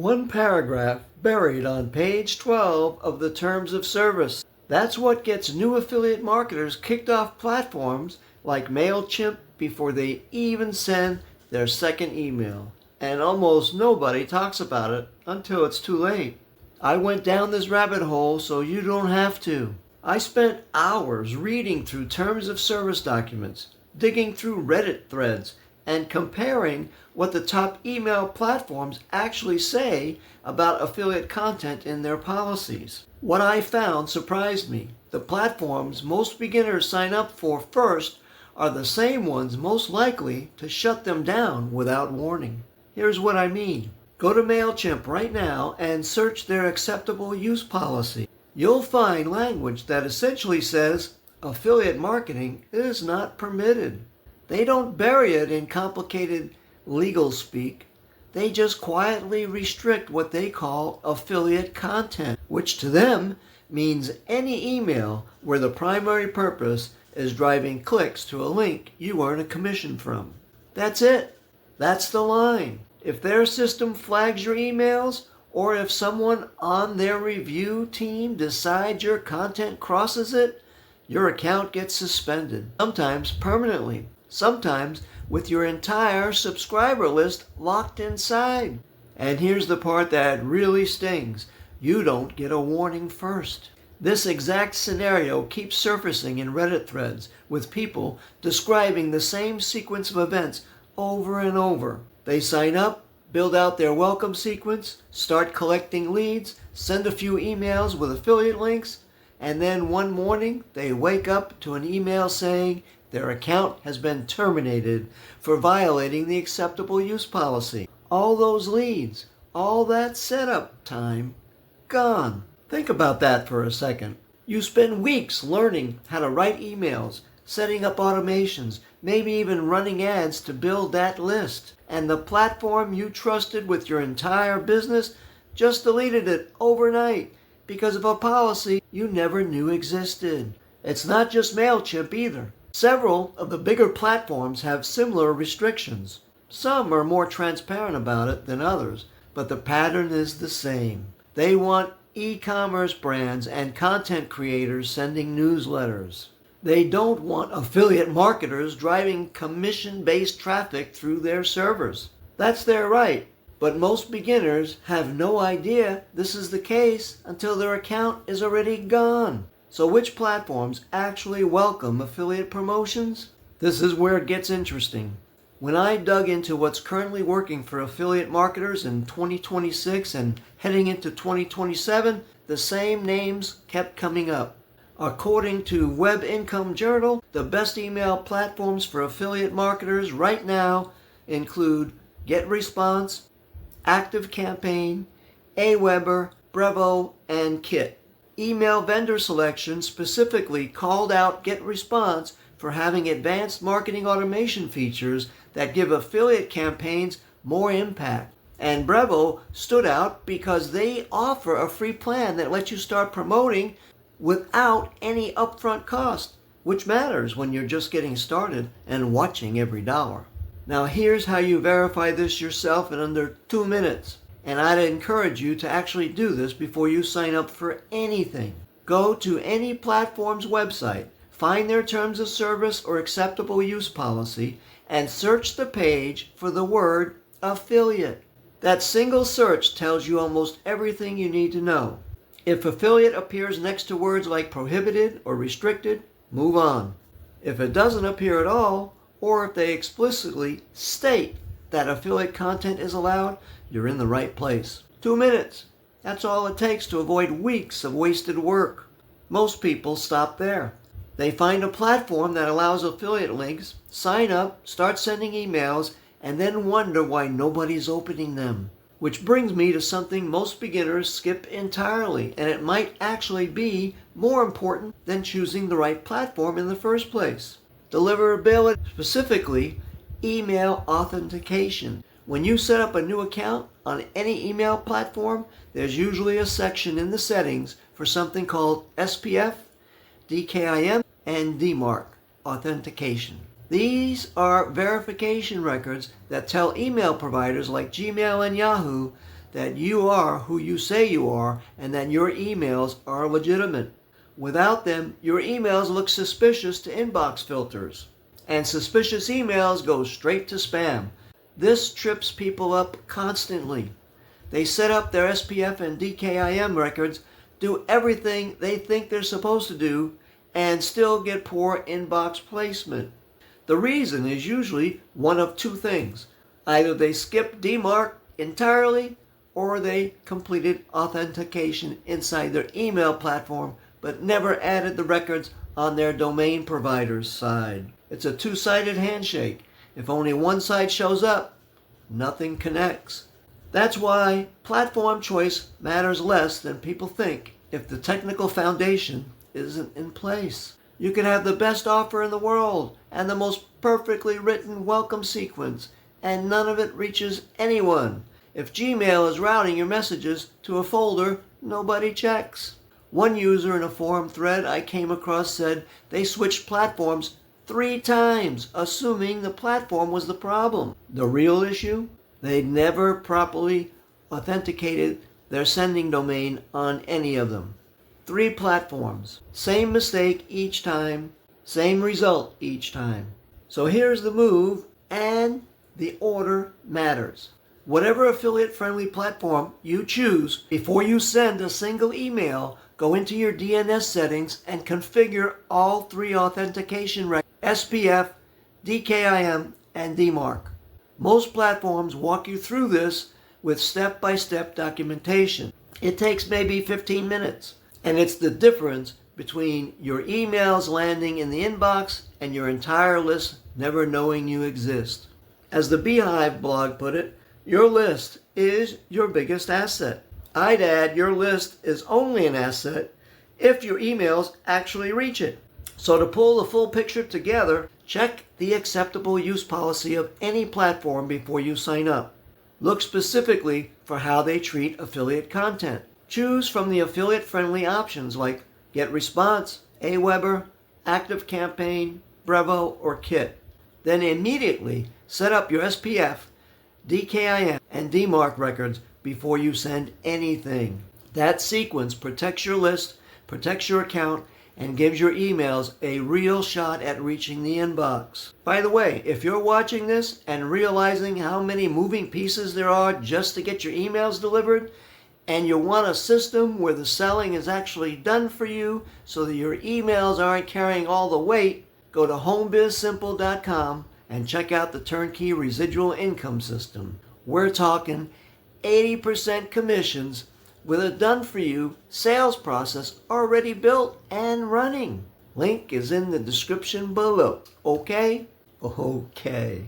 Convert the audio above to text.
One paragraph buried on page 12 of the Terms of Service. That's what gets new affiliate marketers kicked off platforms like MailChimp before they even send their second email. And almost nobody talks about it until it's too late. I went down this rabbit hole so you don't have to. I spent hours reading through Terms of Service documents, digging through Reddit threads, and comparing what the top email platforms actually say about affiliate content in their policies. What I found surprised me. The platforms most beginners sign up for first are the same ones most likely to shut them down without warning. Here's what I mean. Go to MailChimp right now and search their acceptable use policy. You'll find language that essentially says affiliate marketing is not permitted. They don't bury it in complicated legal speak. They just quietly restrict what they call affiliate content, which to them means any email where the primary purpose is driving clicks to a link you earn a commission from. That's it. That's the line. If their system flags your emails, or if someone on their review team decides your content crosses it, your account gets suspended, sometimes permanently, sometimes with your entire subscriber list locked inside. And here's the part that really stings. You don't get a warning first. This exact scenario keeps surfacing in Reddit threads with people describing the same sequence of events over and over. They sign up, build out their welcome sequence, start collecting leads, send a few emails with affiliate links, and then one morning they wake up to an email saying their account has been terminated for violating the acceptable use policy. All those leads, all that setup time, gone. Think about that for a second. You spend weeks learning how to write emails, setting up automations, maybe even running ads to build that list. And the platform you trusted with your entire business just deleted it overnight because of a policy you never knew existed. It's not just MailChimp either. Several of the bigger platforms have similar restrictions. Some are more transparent about it than others, but the pattern is the same. They want e-commerce brands and content creators sending newsletters. They don't want affiliate marketers driving commission-based traffic through their servers. That's their right, but most beginners have no idea this is the case until their account is already gone. So which platforms actually welcome affiliate promotions? This is where it gets interesting. When I dug into what's currently working for affiliate marketers in 2026 and heading into 2027, the same names kept coming up. According to Web Income Journal, the best email platforms for affiliate marketers right now include GetResponse, ActiveCampaign, Aweber, Brevo, and Kit. Email vendor selection specifically called out GetResponse for having advanced marketing automation features that give affiliate campaigns more impact. And Brevo stood out because they offer a free plan that lets you start promoting without any upfront cost, which matters when you're just getting started and watching every dollar. Now here's how you verify this yourself in under 2 minutes. And I'd encourage you to actually do this before you sign up for anything. Go to any platform's website, find their terms of service or acceptable use policy, and search the page for the word affiliate. That single search tells you almost everything you need to know. If affiliate appears next to words like prohibited or restricted, move on. If it doesn't appear at all, or if they explicitly state that affiliate content is allowed, you're in the right place. 2 minutes. That's all it takes to avoid weeks of wasted work. Most people stop there. They find a platform that allows affiliate links, sign up, start sending emails, and then wonder why nobody's opening them. Which brings me to something most beginners skip entirely, and it might actually be more important than choosing the right platform in the first place. Deliverability, specifically email authentication. When you set up a new account on any email platform, there's usually a section in the settings for something called SPF, DKIM, and DMARC, authentication. These are verification records that tell email providers like Gmail and Yahoo that you are who you say you are and that your emails are legitimate. Without them, your emails look suspicious to inbox filters. And suspicious emails go straight to spam. This trips people up constantly. They set up their SPF and DKIM records, do everything they think they're supposed to do, and still get poor inbox placement. The reason is usually one of two things. Either they skipped DMARC entirely, or they completed authentication inside their email platform, but never added the records on their domain provider's side. It's a two-sided handshake. If only one side shows up, nothing connects. That's why platform choice matters less than people think if the technical foundation isn't in place. You can have the best offer in the world and the most perfectly written welcome sequence, and none of it reaches anyone. If Gmail is routing your messages to a folder nobody checks. One user in a forum thread I came across said they switched platforms 3 times, assuming the platform was the problem. The real issue? They never properly authenticated their sending domain on any of them. 3 platforms. Same mistake each time, same result each time. So here's the move, and the order matters. Whatever affiliate-friendly platform you choose, before you send a single email, go into your DNS settings and configure all 3 authentication records: SPF, DKIM, and DMARC. Most platforms walk you through this with step-by-step documentation. It takes maybe 15 minutes, and it's the difference between your emails landing in the inbox and your entire list never knowing you exist. As the Beehive blog put it, your list is your biggest asset. I'd add your list is only an asset if your emails actually reach it. So to pull the full picture together, check the acceptable use policy of any platform before you sign up. Look specifically for how they treat affiliate content. Choose from the affiliate-friendly options like GetResponse, Aweber, ActiveCampaign, Brevo, or Kit. Then immediately set up your SPF, DKIM, and DMARC records before you send anything. That sequence protects your list, protects your account, and gives your emails a real shot at reaching the inbox. By the way, if you're watching this and realizing how many moving pieces there are just to get your emails delivered, and you want a system where the selling is actually done for you so that your emails aren't carrying all the weight, go to homebizsimple.com and check out the turnkey residual income system. We're talking 80% commissions with a done-for-you sales process already built and running. Link is in the description below. Okay? Okay.